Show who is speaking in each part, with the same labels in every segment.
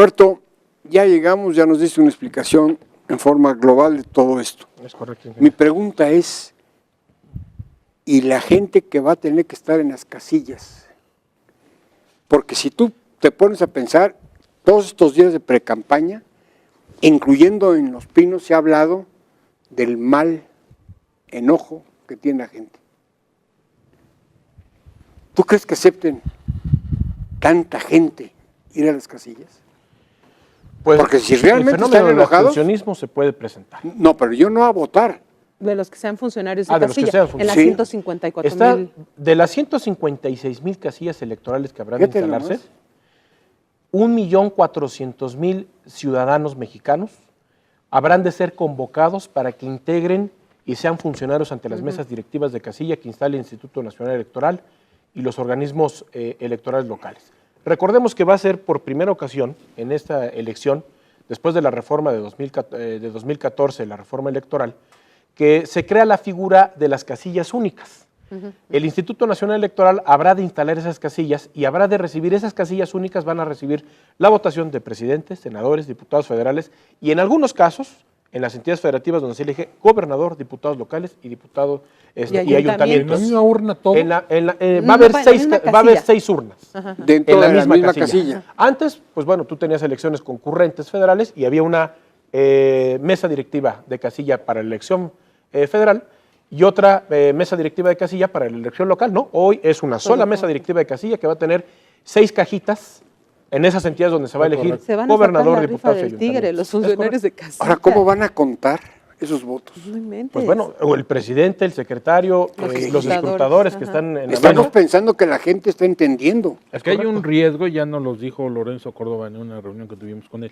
Speaker 1: Roberto, ya llegamos, ya nos diste una explicación en forma global de todo esto.
Speaker 2: Es correcto.
Speaker 1: Mi pregunta es, ¿y la gente que va a tener que estar en las casillas? Porque si tú te pones a pensar, todos estos días de precampaña, incluyendo en Los Pinos, se ha hablado del mal enojo que tiene la gente. ¿Tú crees que acepten tanta gente ir a las casillas?
Speaker 2: Pues,
Speaker 1: porque si realmente
Speaker 2: el fenómeno
Speaker 1: están
Speaker 2: del
Speaker 1: enojados,
Speaker 2: abstencionismo se puede presentar.
Speaker 1: No, pero yo no a votar.
Speaker 3: De los que sean funcionarios de
Speaker 2: De los que
Speaker 3: casilla,
Speaker 2: sean
Speaker 3: en
Speaker 2: funcionarios.
Speaker 3: las 154
Speaker 2: Está,
Speaker 3: mil.
Speaker 2: de las 156,000 casillas electorales que habrán de
Speaker 1: Fíjate
Speaker 2: instalarse,
Speaker 1: nomás.
Speaker 2: 1,400,000 ciudadanos mexicanos habrán de ser convocados para que integren y sean funcionarios ante las mesas directivas de casilla que instale el Instituto Nacional Electoral y los organismos electorales locales. Recordemos que va a ser por primera ocasión en esta elección, después de la reforma de 2014, la reforma electoral, que se crea la figura de las casillas únicas. El Instituto Nacional Electoral habrá de instalar esas casillas y habrá de recibir, esas casillas únicas van a recibir la votación de presidentes, senadores, diputados federales y en algunos casos, en las entidades federativas donde se elige gobernador, diputados locales y diputados y ayuntamientos.
Speaker 4: ¿En la misma urna todo?
Speaker 2: Va a haber 6 urnas.
Speaker 1: Dentro de la misma casilla.
Speaker 2: Antes, pues bueno, tú tenías elecciones concurrentes federales y había una mesa directiva de casilla para la elección federal y otra mesa directiva de casilla para la elección local, ¿no? Hoy es una sola mesa directiva de casilla que va a tener 6 cajitas en esas entidades donde se va a elegir gobernador, diputados y ayuntamientos.
Speaker 3: Los funcionarios de casilla.
Speaker 1: Ahora, ¿cómo van a contar esos votos?
Speaker 3: No inventes.
Speaker 2: Pues bueno, o el presidente, el secretario, los escrutadores que están en la
Speaker 1: Estamos pensando que la gente está entendiendo.
Speaker 4: Es que hay un riesgo, ya nos lo dijo Lorenzo Córdoba en una reunión que tuvimos con él.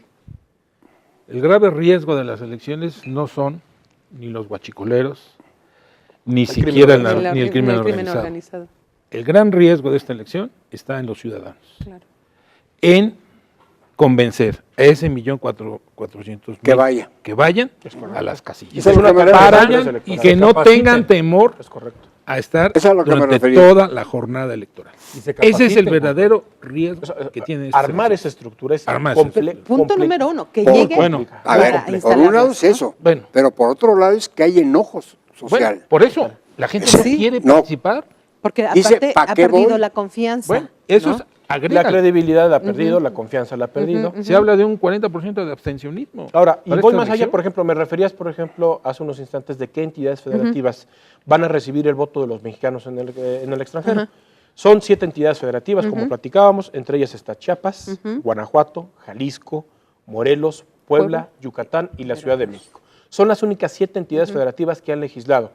Speaker 4: El grave riesgo de las elecciones no son ni los guachicoleros, ni siquiera ni el crimen organizado. El gran riesgo de esta elección está en los ciudadanos.
Speaker 3: Claro.
Speaker 4: En convencer a ese 1,400,000 que vayan a las casillas para y que no tengan temor a estar durante toda la jornada electoral. Ese es el verdadero riesgo que tiene
Speaker 2: armar esa estructura.
Speaker 3: Punto número 1, que llegue
Speaker 1: a ver, por un lado es eso, pero por otro lado es que hay enojos social.
Speaker 4: Bueno, por eso la gente no quiere participar.
Speaker 3: Porque aparte ha perdido la confianza.
Speaker 4: Bueno, eso es
Speaker 2: la credibilidad la ha perdido, la confianza la ha perdido.
Speaker 4: Se habla de un 40% de abstencionismo.
Speaker 2: Ahora, y voy más allá, por ejemplo, me referías, por ejemplo, hace unos instantes de qué entidades federativas van a recibir el voto de los mexicanos en el extranjero. Son 7 entidades federativas, como platicábamos, entre ellas está Chiapas, Guanajuato, Jalisco, Morelos, Puebla, Yucatán y la Ciudad de México. Son las únicas 7 entidades federativas que han legislado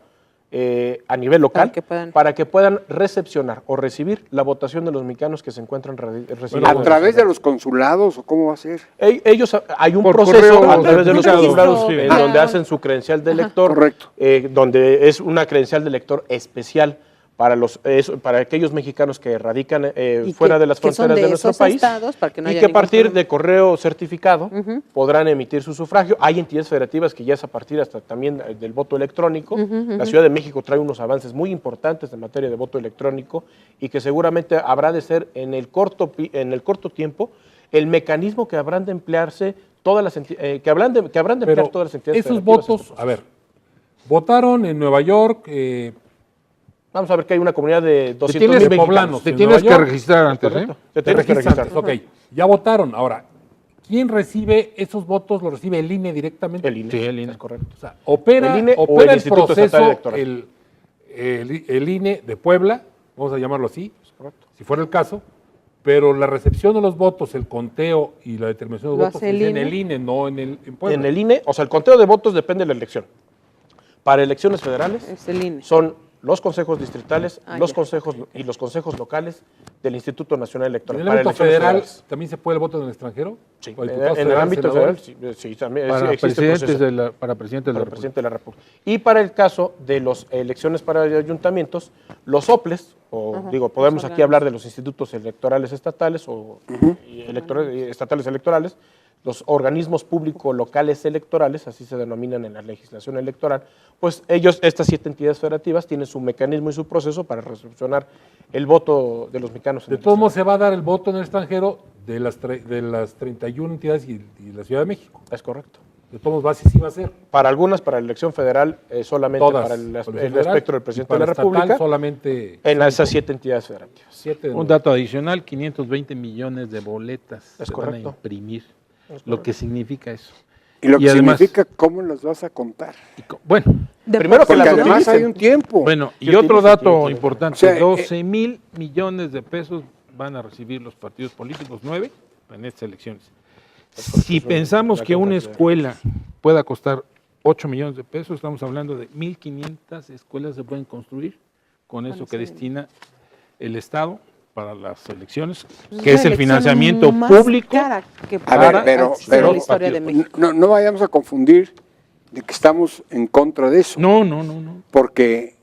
Speaker 2: a nivel local para que puedan recepcionar o recibir la votación de los mexicanos que se encuentran recibiendo.
Speaker 1: ¿A través de los consulados o cómo va a ser?
Speaker 2: Ellos, hay un proceso a través de los consulados donde hacen su credencial de elector, donde es una credencial de elector especial para aquellos mexicanos que radican fuera de las fronteras de nuestro país y que a partir de correo certificado podrán emitir su sufragio. Hay entidades federativas que ya es a partir hasta también del voto electrónico. La Ciudad de México trae unos avances muy importantes en materia de voto electrónico y que seguramente habrá de ser en el corto tiempo el mecanismo que habrán de emplearse todas las entidades, que habrán de emplear todas las entidades
Speaker 4: esos
Speaker 2: federativas.
Speaker 4: Votos, a ver, votaron en Nueva York.
Speaker 2: Vamos a ver que hay una comunidad de 200,000
Speaker 4: poblanos.
Speaker 5: Te tienes que registrar antes, ¿eh?
Speaker 2: Te tienes que registrar.
Speaker 4: Ok, ya votaron. Ahora, ¿quién recibe esos votos? ¿Los recibe el INE directamente?
Speaker 2: El INE.
Speaker 5: Sí, el INE.
Speaker 2: Es correcto.
Speaker 4: O sea, opera
Speaker 2: el INE o el
Speaker 4: el
Speaker 2: Instituto Estatal
Speaker 4: proceso
Speaker 2: Electoral.
Speaker 4: el INE de Puebla, vamos a llamarlo así, si fuera el caso, pero la recepción de los votos, el conteo y la determinación de los votos es en el INE, no en Puebla.
Speaker 2: En el INE, o sea, el conteo de votos depende de la elección. Para elecciones federales son los consejos distritales, los consejos y los consejos locales del Instituto Nacional Electoral.
Speaker 4: ¿En el ámbito federal también se puede el voto en el extranjero?
Speaker 2: Sí, en el ámbito federal sí, también
Speaker 5: para
Speaker 2: existe
Speaker 5: presidente de la República.
Speaker 2: Y para el caso de las elecciones para ayuntamientos, los OPLES, podemos aquí hablar de los institutos electorales estatales o estatales electorales, los organismos públicos locales electorales, así se denominan en la legislación electoral, pues ellos, estas 7 entidades federativas, tienen su mecanismo y su proceso para recepcionar el voto de los mexicanos.
Speaker 5: De todos modos se va a dar el voto en el extranjero de las 31 entidades y la Ciudad de México.
Speaker 2: Es correcto.
Speaker 5: De todos modos, sí va a ser.
Speaker 2: Para algunas, para la elección federal, solamente
Speaker 5: todas,
Speaker 2: para el
Speaker 5: federal,
Speaker 2: espectro del presidente de la República,
Speaker 5: estatal, solamente
Speaker 2: en esas 7 entidades federativas.
Speaker 4: Un dato adicional, 520 millones de boletas se van a imprimir, lo que significa eso.
Speaker 1: Y lo que además, significa cómo los vas a contar.
Speaker 4: Bueno,
Speaker 2: primero que
Speaker 1: además hay un tiempo.
Speaker 4: Bueno, y otro dato importante, o sea, 12 mil millones de pesos van a recibir los partidos políticos, 9, en estas elecciones. Si pensamos que una escuela pueda costar 8 millones de pesos, estamos hablando de 1.500 escuelas se pueden construir con eso que destina el Estado para las elecciones, que es el financiamiento público.
Speaker 1: Pero la historia de México. No vayamos a confundir de que estamos en contra de eso.
Speaker 4: No.
Speaker 1: Porque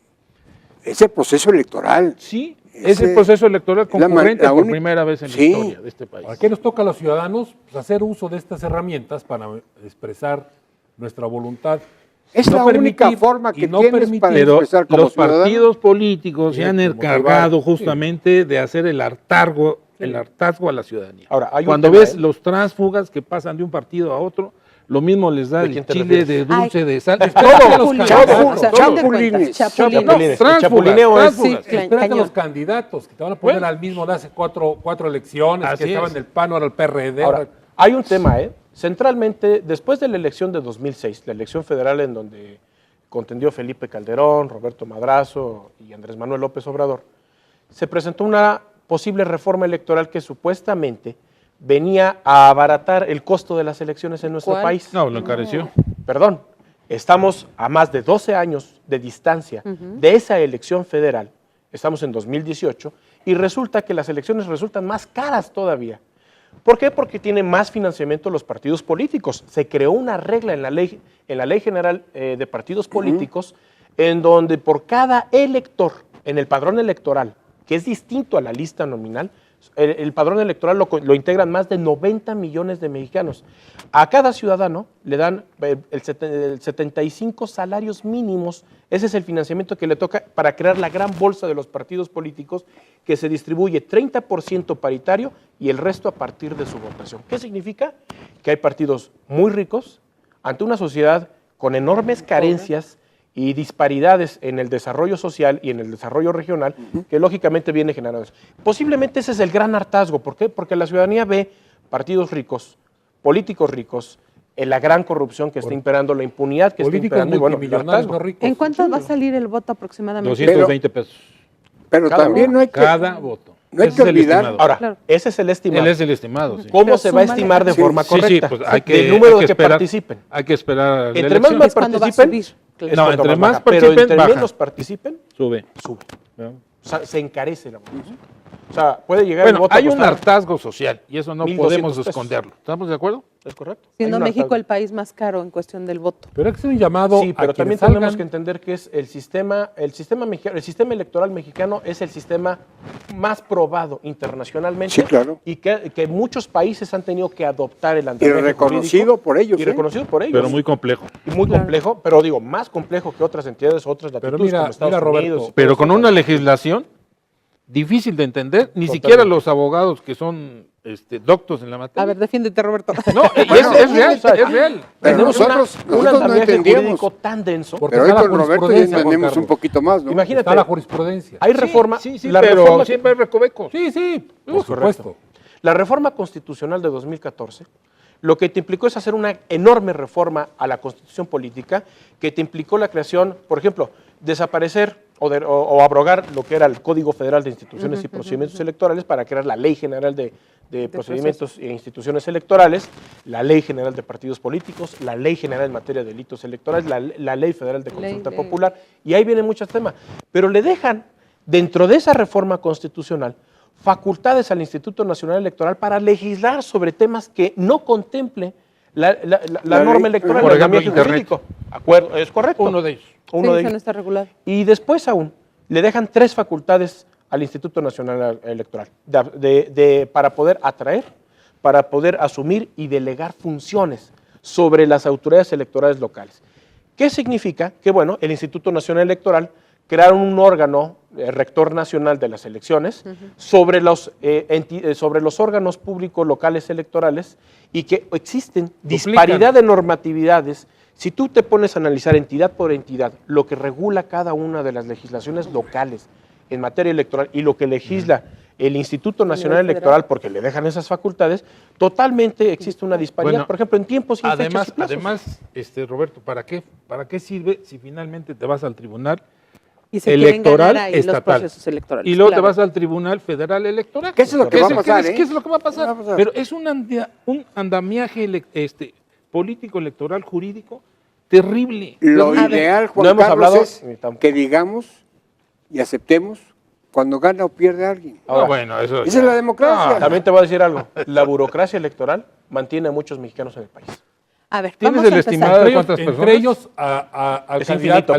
Speaker 1: ese proceso electoral.
Speaker 4: Sí. Es el proceso electoral concurrente por primera vez en la historia de este país.
Speaker 5: ¿A qué nos toca a los ciudadanos? Pues hacer uso de estas herramientas para expresar nuestra voluntad.
Speaker 1: Es la única forma que tienes para expresar como
Speaker 4: los partidos políticos se han encargado justamente de hacer el hartazgo a la ciudadanía.
Speaker 2: Ahora,
Speaker 4: cuando ves los tránsfugas que pasan de un partido a otro, lo mismo les da el chile de dulce, de sal,
Speaker 1: chapulines.
Speaker 5: Chapulineo es, espérate a los candidatos que te van a poner al mismo de hace cuatro elecciones, que estaban en el PAN, ahora el PRD.
Speaker 2: Ahora, hay un tema, centralmente, después de la elección de 2006, la elección federal en donde contendió Felipe Calderón, Roberto Madrazo y Andrés Manuel López Obrador, se presentó una posible reforma electoral que supuestamente venía a abaratar el costo de las elecciones en nuestro país.
Speaker 4: No, lo encareció.
Speaker 2: Perdón, estamos a más de 12 años de distancia de esa elección federal, estamos en 2018, y resulta que las elecciones resultan más caras todavía. ¿Por qué? Porque tienen más financiamiento los partidos políticos. Se creó una regla en la Ley General de Partidos Políticos en donde por cada elector en el padrón electoral, que es distinto a la lista nominal, el padrón electoral lo integran más de 90 millones de mexicanos. A cada ciudadano le dan el 75 salarios mínimos. Ese es el financiamiento que le toca para crear la gran bolsa de los partidos políticos, que se distribuye 30% paritario y el resto a partir de su votación. ¿Qué significa? Que hay partidos muy ricos ante una sociedad con enormes carencias y disparidades en el desarrollo social y en el desarrollo regional, que lógicamente viene generando eso. Posiblemente ese es el gran hartazgo. ¿Por qué? Porque la ciudadanía ve partidos ricos, políticos ricos, en la gran corrupción que está imperando, la impunidad que está imperando, y bueno, el hartazgo.
Speaker 3: ¿En cuánto va a salir el voto aproximadamente?
Speaker 4: 220 pesos.
Speaker 1: Pero también no hay que...
Speaker 4: Cada voto.
Speaker 1: No hay que olvidar.
Speaker 2: Ahora, ese es el estimado.
Speaker 4: Él es el estimado, sí.
Speaker 2: ¿Cómo se va a estimar de forma correcta?
Speaker 4: Pues
Speaker 2: el número de que participen.
Speaker 4: Hay que esperar.
Speaker 2: Entre más participen,
Speaker 4: no, entre más
Speaker 2: pero entre menos participen,
Speaker 4: sube.
Speaker 2: O sea, se encarece la votación. O sea, puede llegar
Speaker 4: el voto a costar. Un hartazgo social y eso no podemos esconderlo. ¿Estamos de acuerdo?
Speaker 2: Es correcto.
Speaker 3: Siendo México el país más caro en cuestión del voto.
Speaker 5: Pero es un llamado.
Speaker 2: Sí, pero también tenemos que entender que es el sistema electoral mexicano es el sistema más probado internacionalmente.
Speaker 1: Sí, claro.
Speaker 2: Y que muchos países han tenido que adoptar el andamiaje
Speaker 1: jurídico. Y reconocido por ellos.
Speaker 2: Y reconocido por ellos.
Speaker 4: Pero muy complejo.
Speaker 2: Y muy complejo, pero digo, más complejo que otras entidades, otras latitudes como Estados Unidos.
Speaker 4: Pero con una legislación difícil de entender, ni siquiera los abogados que son doctos en la materia.
Speaker 3: A ver, defiéndete, Roberto.
Speaker 4: No, es real, es real.
Speaker 1: Pero nosotros no entendíamos
Speaker 2: tan denso.
Speaker 1: Pero hoy con Roberto ya entendemos un poquito más, ¿no?
Speaker 2: Imagínate.
Speaker 5: Está la jurisprudencia.
Speaker 2: Hay reforma.
Speaker 4: Sí, pero siempre hay recovecos.
Speaker 5: Sí, por supuesto.
Speaker 2: La reforma constitucional de 2014 lo que te implicó es hacer una enorme reforma a la Constitución política, que te implicó la creación, por ejemplo, desaparecer o abrogar lo que era el Código Federal de Instituciones y Procedimientos Electorales para crear la Ley General de Procedimientos e Instituciones Electorales, la Ley General de Partidos Políticos, la Ley General en materia de delitos electorales, la Ley Federal de Consulta Popular, y ahí vienen muchos temas. Pero le dejan, dentro de esa reforma constitucional, facultades al Instituto Nacional Electoral para legislar sobre temas que no contemple la norma electoral.
Speaker 4: Por ejemplo, Internet.
Speaker 2: Acuerdo, es correcto.
Speaker 4: Uno de ellos.
Speaker 3: No está regulado.
Speaker 2: Y después aún, le dejan 3 facultades al Instituto Nacional Electoral para poder atraer, para poder asumir y delegar funciones sobre las autoridades electorales locales. ¿Qué significa? Que bueno, el Instituto Nacional Electoral crearon un órgano rector nacional de las elecciones sobre los órganos públicos locales electorales y que existen disparidad de normatividades. Si tú te pones a analizar entidad por entidad lo que regula cada una de las legislaciones locales en materia electoral y lo que legisla el Instituto Nacional Electoral, porque le dejan esas facultades, totalmente existe una disparidad, bueno, por ejemplo, en tiempos y fechas y plazos.
Speaker 4: Además, Roberto, ¿para qué sirve si finalmente te vas al tribunal
Speaker 3: y se
Speaker 4: electoral
Speaker 3: ahí
Speaker 4: estatal
Speaker 3: los procesos electorales,
Speaker 4: y luego te vas al tribunal federal electoral?
Speaker 1: ¿Qué es lo que va a pasar?
Speaker 4: ¿Qué es lo que va a pasar? Pero es un andamiaje político, electoral, jurídico terrible.
Speaker 1: Lo ideal, Juan Carlos, es que digamos y aceptemos cuando gana o pierde alguien.
Speaker 2: Ahora,
Speaker 4: bueno,
Speaker 1: esa es la democracia.
Speaker 2: También te voy a decir algo. La burocracia electoral mantiene a muchos mexicanos en el país.
Speaker 3: A ver,
Speaker 4: ¿tienes el estimado de cuántas personas?
Speaker 5: Entre ellos al candidato.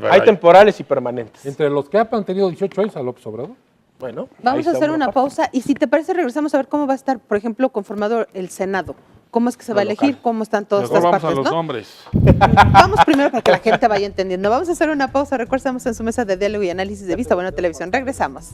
Speaker 2: Hay temporales y permanentes.
Speaker 5: Entre los que han tenido 18 años a López Obrador.
Speaker 2: Bueno,
Speaker 3: vamos a hacer una pausa y si te parece regresamos a ver cómo va a estar, por ejemplo, conformado el Senado. ¿Cómo es que se va a elegir? ¿Cómo están todas estas partes?
Speaker 4: Vamos a los nombres.
Speaker 3: Vamos primero para que la gente vaya entendiendo. Vamos a hacer una pausa. Recuerda, estamos en su mesa de diálogo y análisis de Vista Bueno Televisión. Regresamos.